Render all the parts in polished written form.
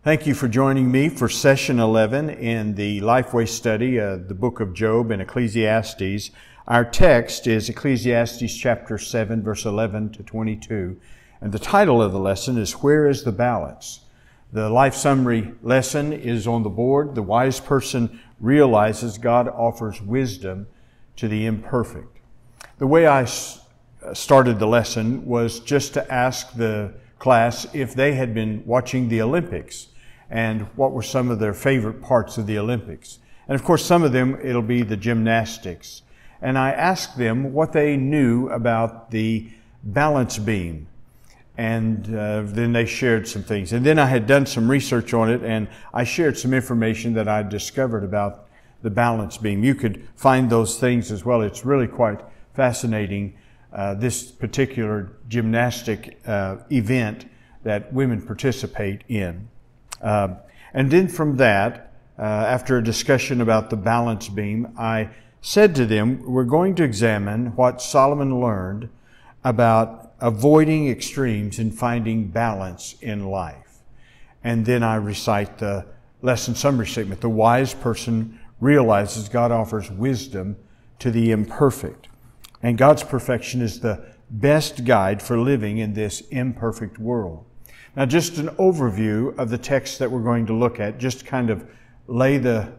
Thank you for joining me for session 11 in the Lifeway study of the book of Job and Ecclesiastes. Our text is Ecclesiastes chapter 7, verse 11 to 22. And the title of the lesson is, Where is the Balance? The life summary lesson is on the board. The wise person realizes God offers wisdom to the imperfect. The way I started the lesson was just to ask the class if they had been watching the Olympics and what were some of their favorite parts of the Olympics. And of course, some of them, it'll be the gymnastics. And I asked them what they knew about the balance beam. And then they shared some things. And then I had done some research on it, and I shared some information that I discovered about the balance beam. You could find those things as well. It's really quite fascinating, this particular gymnastic event that women participate in. And then from that, after a discussion about the balance beam, I said to them, we're going to examine what Solomon learned about avoiding extremes and finding balance in life. And then I recite the lesson summary statement. The wise person realizes God offers wisdom to the imperfect. And God's perfection is the best guide for living in this imperfect world. Now, just an overview of the text that we're going to look at, just kind of lay the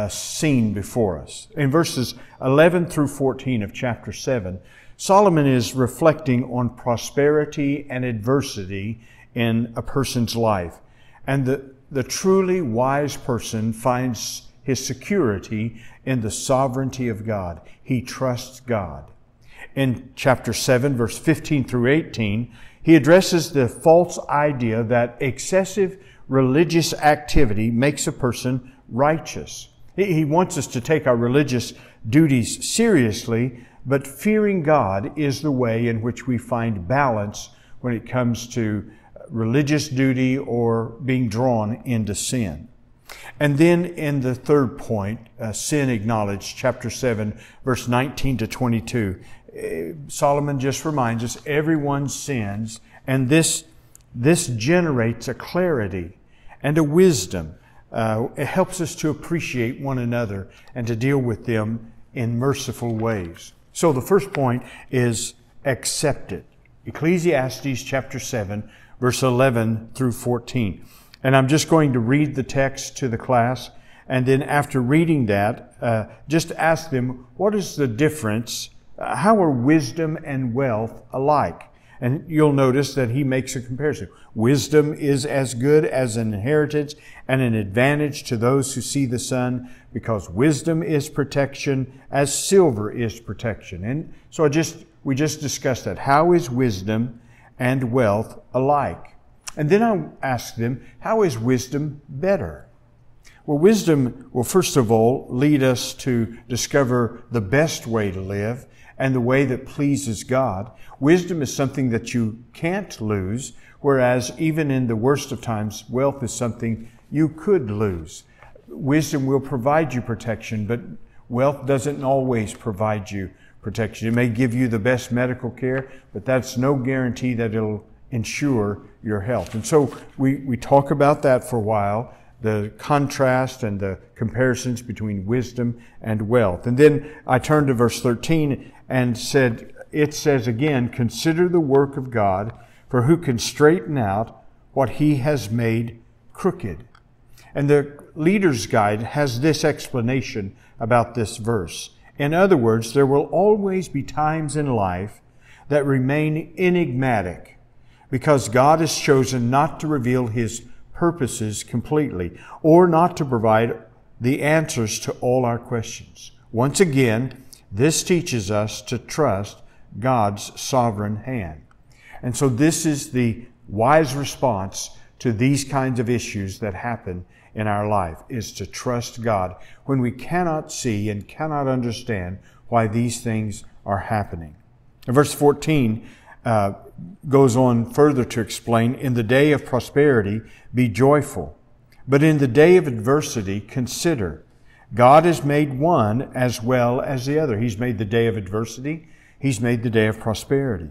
scene before us. In verses 11 through 14 of chapter 7, Solomon is reflecting on prosperity and adversity in a person's life. And the truly wise person finds his security in the sovereignty of God. He trusts God. In chapter 7, verse 15 through 18, he addresses the false idea that excessive religious activity makes a person righteous. He wants us to take our religious duties seriously, but fearing God is the way in which we find balance when it comes to religious duty or being drawn into sin. And then in the third point, sin acknowledged, chapter 7, verse 19 to 22, Solomon just reminds us everyone sins, and this generates a clarity and a wisdom. It helps us to appreciate one another and to deal with them in merciful ways. So the first point is accept it. Ecclesiastes chapter 7, verse 11 through 14. And I'm just going to read the text to the class, and then after reading that, just ask them, what is the difference? How are wisdom and wealth alike? And you'll notice that he makes a comparison. Wisdom is as good as an inheritance and an advantage to those who see the sun, because wisdom is protection as silver is protection. And so we just discussed that. How is wisdom and wealth alike? And then I asked them, how is wisdom better? Well, wisdom will first of all lead us to discover the best way to live and the way that pleases God. Wisdom is something that you can't lose, whereas even in the worst of times, wealth is something you could lose. Wisdom will provide you protection, but wealth doesn't always provide you protection. It may give you the best medical care, but that's no guarantee that it'll ensure your health. And so we talk about that for a while, the contrast and the comparisons between wisdom and wealth. And then I turned to verse 13 and said, it says again, consider the work of God, for who can straighten out what He has made crooked? And the Leader's Guide has this explanation about this verse. In other words, there will always be times in life that remain enigmatic, because God has chosen not to reveal His purposes completely, or not to provide the answers to all our questions. Once again, this teaches us to trust God's sovereign hand. And so this is the wise response to these kinds of issues that happen in our life, is to trust God when we cannot see and cannot understand why these things are happening. And verse 14 goes on further to explain, in the day of prosperity, be joyful. But in the day of adversity, consider. God has made one as well as the other. He's made the day of adversity. He's made the day of prosperity.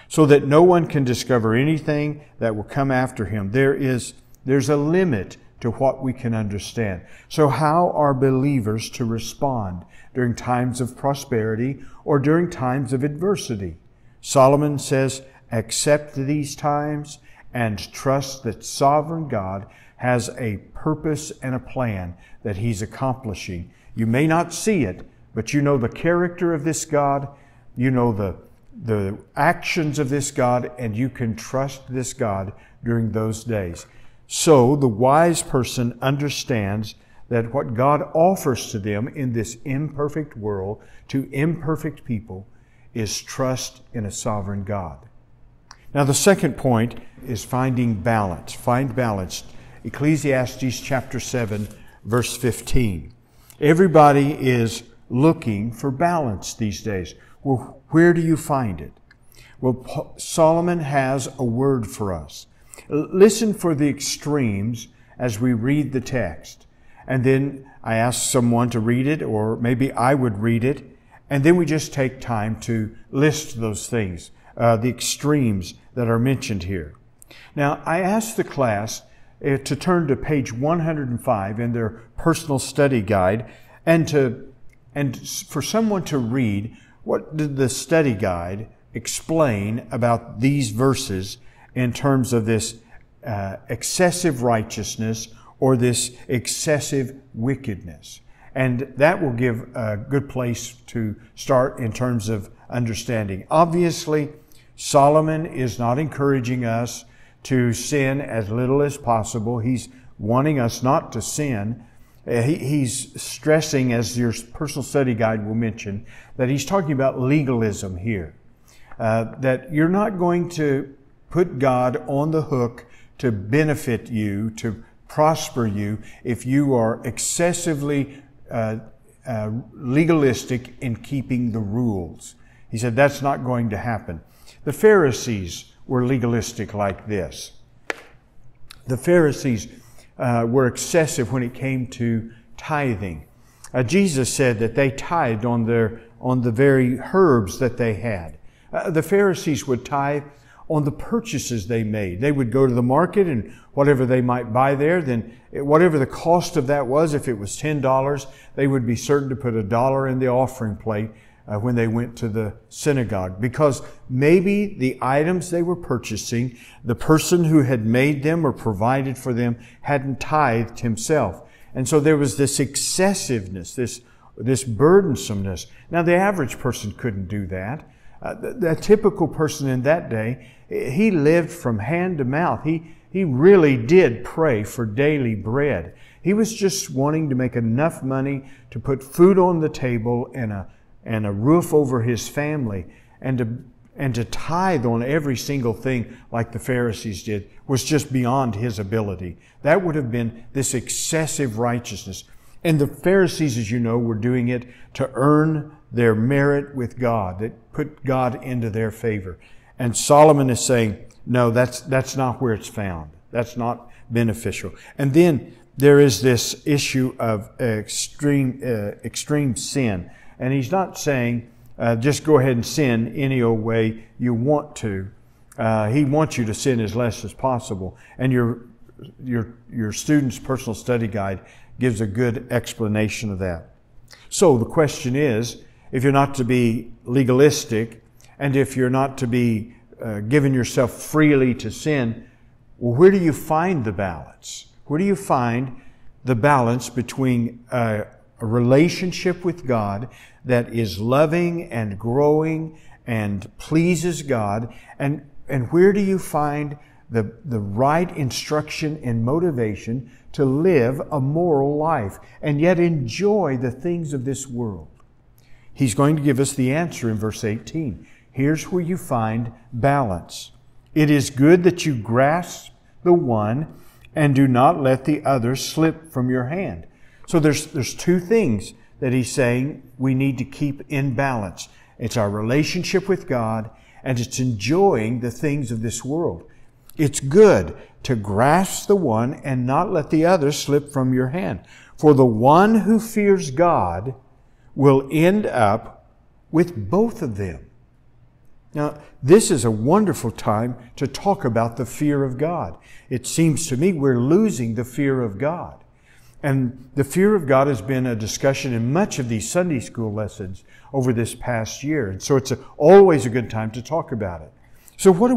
So that no one can discover anything that will come after him. There is There's a limit to what we can understand. So how are believers to respond during times of prosperity or during times of adversity? Solomon says, accept these times and trust that sovereign God has a purpose and a plan that He's accomplishing. You may not see it, but you know the character of this God, you know the actions of this God, and you can trust this God during those days. So the wise person understands that what God offers to them in this imperfect world, to imperfect people, is trust in a sovereign God. Now the second point is finding balance. Find balance. Ecclesiastes chapter 7, verse 15. Everybody is looking for balance these days. Well, where do you find it? Well, Solomon has a word for us. Listen for the extremes as we read the text. And then I ask someone to read it, or maybe I would read it. And then we just take time to list those things, the extremes that are mentioned here. Now, I asked the class to turn to page 105 in their personal study guide and for someone to read what did the study guide explain about these verses in terms of this excessive righteousness or this excessive wickedness. And that will give a good place to start in terms of understanding. Obviously, Solomon is not encouraging us to sin as little as possible. He's wanting us not to sin. He's stressing, as your personal study guide will mention, that he's talking about legalism here. That you're not going to put God on the hook to benefit you, to prosper you, if you are excessively legalistic in keeping the rules. He said that's not going to happen. The Pharisees were legalistic like this. The Pharisees were excessive when it came to tithing. Jesus said that they tithed on the very herbs that they had. The Pharisees would tithe on the purchases they made. They would go to the market and whatever they might buy there, then whatever the cost of that was, if it was $10, they would be certain to put $1 in the offering plate when they went to the synagogue, because maybe the items they were purchasing, the person who had made them or provided for them hadn't tithed himself. And so there was this excessiveness, this burdensomeness. Now the average person couldn't do that. The typical person in that day, he lived from hand to mouth. He really did pray for daily bread. He was just wanting to make enough money to put food on the table and a roof over his family, and to tithe on every single thing like the Pharisees did was just beyond his ability. That would have been this excessive righteousness. And the Pharisees, as you know, were doing it to earn their merit with God, that put God into their favor. And Solomon is saying, no, that's not where it's found. That's not beneficial. And then there is this issue of extreme sin. And he's not saying, just go ahead and sin any old way you want to. He wants you to sin as less as possible. And your student's personal study guide gives a good explanation of that. So the question is, if you're not to be legalistic, and if you're not to be giving yourself freely to sin, well, where do you find the balance? Where do you find the balance between a relationship with God that is loving and growing and pleases God, and where do you find the right instruction and motivation to live a moral life and yet enjoy the things of this world? He's going to give us the answer in verse 18. Here's where you find balance. It is good that you grasp the one and do not let the other slip from your hand. So there's two things that he's saying we need to keep in balance. It's our relationship with God, and it's enjoying the things of this world. It's good to grasp the one and not let the other slip from your hand. For the one who fears God will end up with both of them. Now, this is a wonderful time to talk about the fear of God. It seems to me we're losing the fear of God. And the fear of God has been a discussion in much of these Sunday school lessons over this past year. And so it's always a good time to talk about it. So what do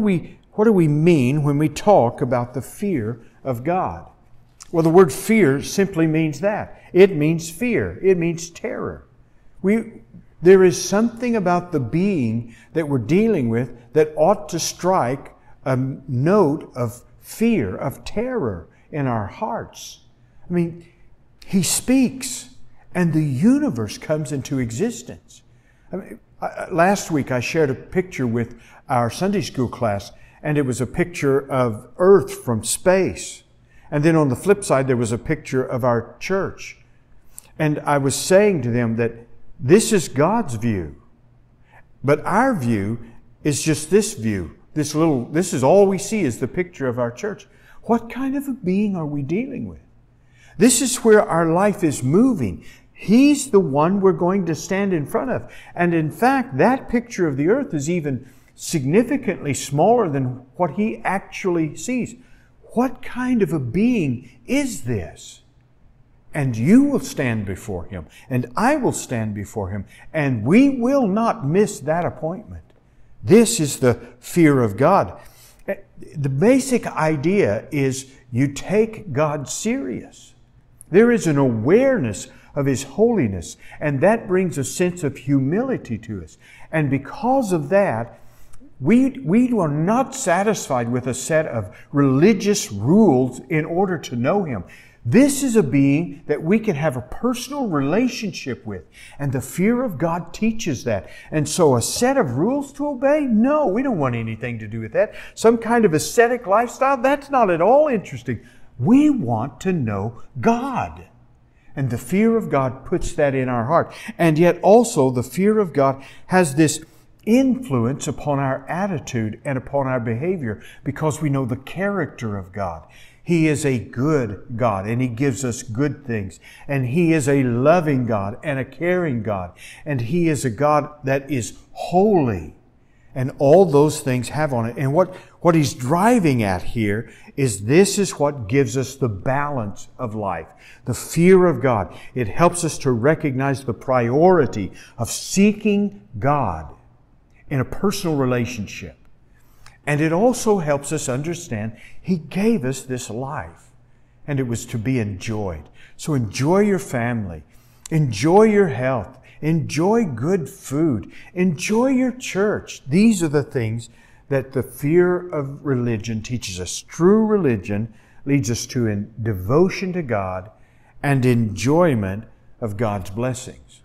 we mean when we talk about the fear of God? Well, the word fear simply means that. It means fear. It means terror. There is something about the being that we're dealing with that ought to strike a note of fear, of terror in our hearts. I mean, He speaks and the universe comes into existence. I mean, last week I shared a picture with our Sunday school class, and it was a picture of Earth from space. And then on the flip side, there was a picture of our church. And I was saying to them that this is God's view. But our view is just this view. This is all we see is the picture of our church. What kind of a being are we dealing with? This is where our life is moving. He's the one we're going to stand in front of. And in fact, that picture of the earth is even significantly smaller than what He actually sees. What kind of a being is this? And you will stand before Him, and I will stand before Him, and we will not miss that appointment. This is the fear of God. The basic idea is you take God serious. There is an awareness of His holiness, and that brings a sense of humility to us. And because of that, we are not satisfied with a set of religious rules in order to know Him. This is a being that we can have a personal relationship with. And the fear of God teaches that. And so a set of rules to obey? No, we don't want anything to do with that. Some kind of ascetic lifestyle? That's not at all interesting. We want to know God. And the fear of God puts that in our heart. And yet also the fear of God has this influence upon our attitude and upon our behavior because we know the character of God. He is a good God, and He gives us good things. And He is a loving God and a caring God. And He is a God that is holy. And all those things have on it. And what He's driving at here is this is what gives us the balance of life. The fear of God. It helps us to recognize the priority of seeking God in a personal relationship. And it also helps us understand He gave us this life, and it was to be enjoyed. So enjoy your family, enjoy your health, enjoy good food, enjoy your church. These are the things that the fear of religion teaches us. True religion leads us to devotion to God and enjoyment of God's blessings.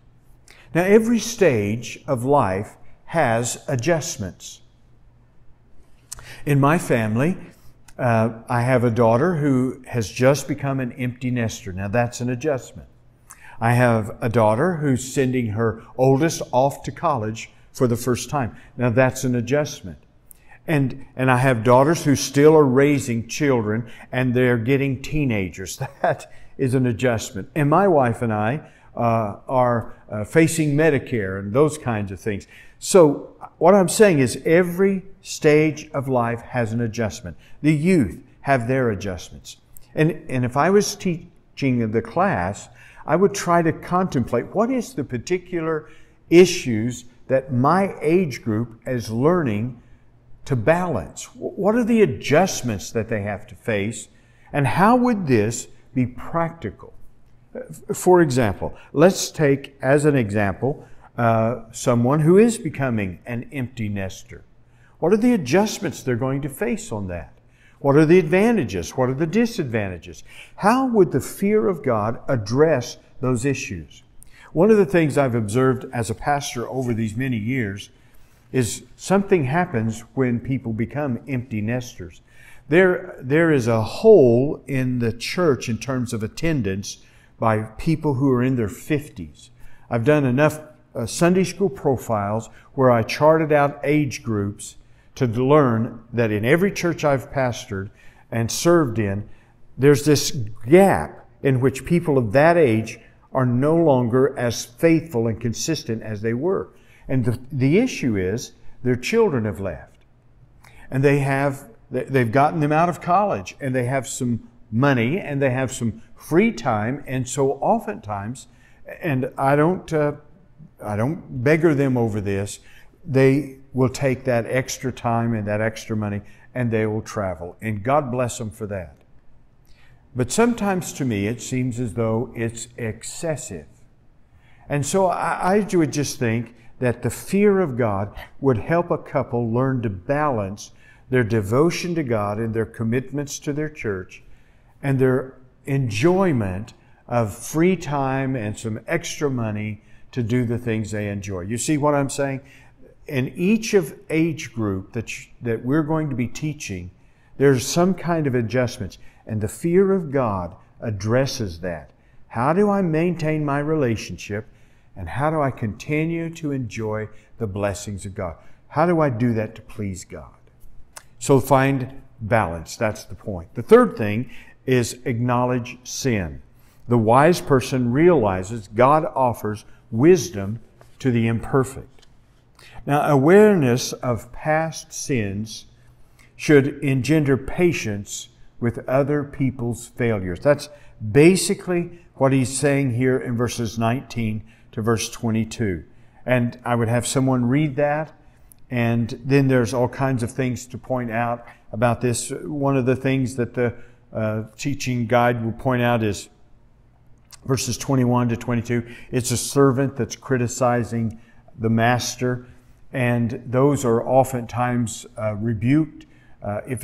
Now, every stage of life has adjustments. In my family, I have a daughter who has just become an empty nester. Now that's an adjustment. I have a daughter who's sending her oldest off to college for the first time. Now that's an adjustment. And I have daughters who still are raising children and they're getting teenagers. That is an adjustment. And my wife and I are facing Medicare and those kinds of things. So what I'm saying is every stage of life has an adjustment. The youth have their adjustments. And if I was teaching the class, I would try to contemplate what is the particular issues that my age group is learning to balance. What are the adjustments that they have to face? And how would this be practical? For example, let's take as an example someone who is becoming an empty nester. What are the adjustments they're going to face on that? What are the advantages? What are the disadvantages? How would the fear of God address those issues? One of the things I've observed as a pastor over these many years is something happens when people become empty nesters. There is a hole in the church in terms of attendance by people who are in their 50s. I've done enough Sunday school profiles where I charted out age groups to learn that in every church I've pastored and served in, there's this gap in which people of that age are no longer as faithful and consistent as they were. And the issue is their children have left. And they've gotten them out of college, and they have some money, and they have some free time. And so oftentimes, and I don't beggar them over this, they will take that extra time and that extra money, and they will travel. And God bless them for that. But sometimes to me, it seems as though it's excessive. And so I would just think that the fear of God would help a couple learn to balance their devotion to God and their commitments to their church and their enjoyment of free time and some extra money to do the things they enjoy. You see what I'm saying? In each of age group that we're going to be teaching, there's some kind of adjustments. And the fear of God addresses that. How do I maintain my relationship? And how do I continue to enjoy the blessings of God? How do I do that to please God? So find balance. That's the point. The third thing is acknowledge sin. The wise person realizes God offers wisdom to the imperfect. Now, awareness of past sins should engender patience with other people's failures. That's basically what he's saying here in verses 19 to verse 22. And I would have someone read that, and then there's all kinds of things to point out about this. One of the things that the teaching guide will point out is verses 21 to 22. It's a servant that's criticizing the master, and those are oftentimes rebuked. If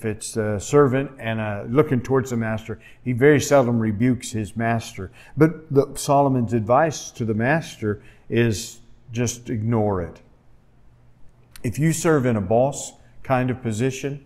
it's a servant and looking towards the master, he very seldom rebukes his master. But Solomon's advice to the master is just ignore it. If you serve in a boss kind of position,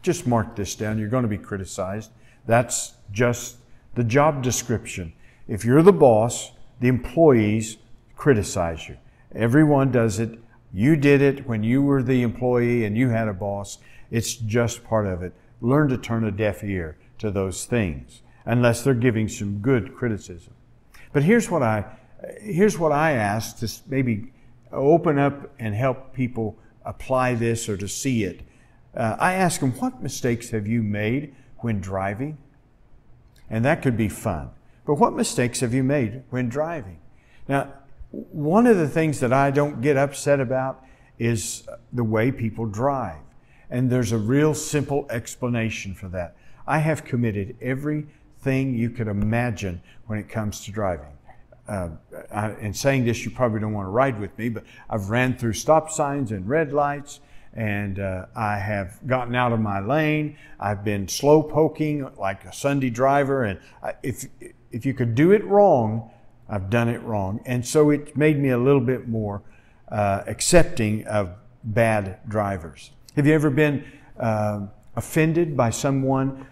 just mark this down. You're going to be criticized. That's just the job description. If you're the boss, the employees criticize you. Everyone does it. You did it when you were the employee and you had a boss. It's just part of it. Learn to turn a deaf ear to those things, unless they're giving some good criticism. But here's what I ask to maybe open up and help people apply this or to see it. I ask them, what mistakes have you made when driving? And that could be fun. But what mistakes have you made when driving? Now, one of the things that I don't get upset about is the way people drive. And there's a real simple explanation for that. I have committed everything you could imagine when it comes to driving. In saying this, you probably don't want to ride with me, but I've ran through stop signs and red lights, and I have gotten out of my lane. I've been slow poking like a Sunday driver, and if you could do it wrong, I've done it wrong. And so it made me a little bit more accepting of bad drivers. Have you ever been offended by someone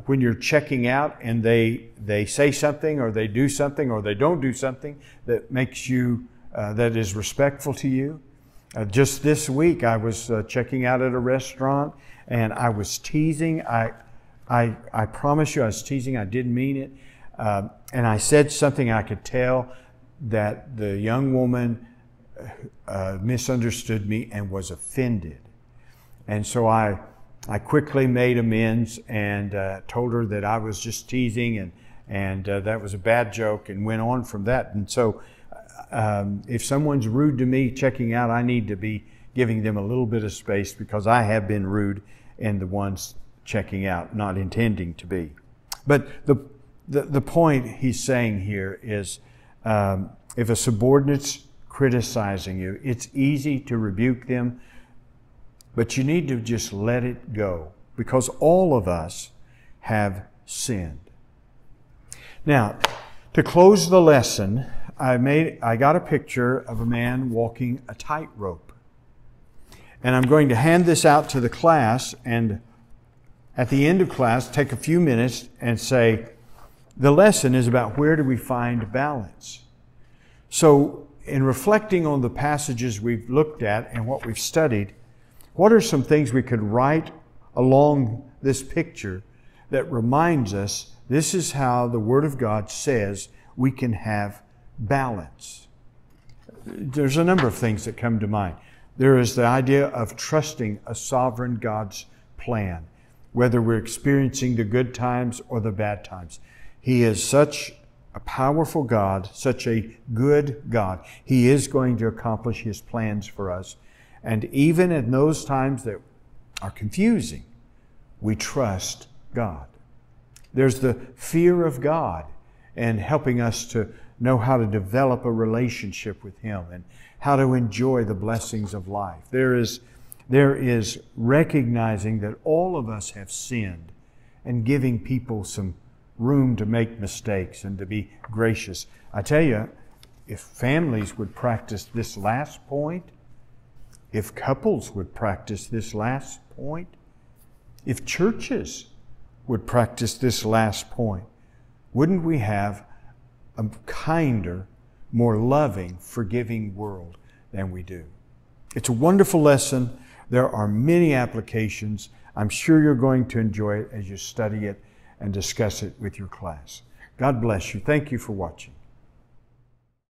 when you're checking out and they say something or they do something or they don't do something that makes you, that is respectful to you? Just this week I was checking out at a restaurant and I was teasing. I promise you I was teasing. I didn't mean it. And I said something I could tell that the young woman misunderstood me and was offended. And so I quickly made amends and told her that I was just teasing and that was a bad joke and went on from that. And so if someone's rude to me checking out, I need to be giving them a little bit of space because I have been rude in the ones checking out, not intending to be. But the point he's saying here is if a subordinate's criticizing you, it's easy to rebuke them, but you need to just let it go because all of us have sinned. Now, to close the lesson, I got a picture of a man walking a tightrope. And I'm going to hand this out to the class, and at the end of class, take a few minutes and say, the lesson is about where do we find balance. So, in reflecting on the passages we've looked at and what we've studied, what are some things we could write along this picture that reminds us this is how the Word of God says we can have balance? There's a number of things that come to mind. There is the idea of trusting a sovereign God's plan, whether we're experiencing the good times or the bad times. He is such a powerful God, such a good God. He is going to accomplish His plans for us. And even in those times that are confusing, we trust God. There's the fear of God and helping us to know how to develop a relationship with Him and how to enjoy the blessings of life. There is recognizing that all of us have sinned and giving people some room to make mistakes and to be gracious. I tell you, if families would practice this last point, if couples would practice this last point, if churches would practice this last point, wouldn't we have a kinder, more loving, forgiving world than we do? It's a wonderful lesson. There are many applications. I'm sure you're going to enjoy it as you study it and discuss it with your class. God bless you. Thank you for watching.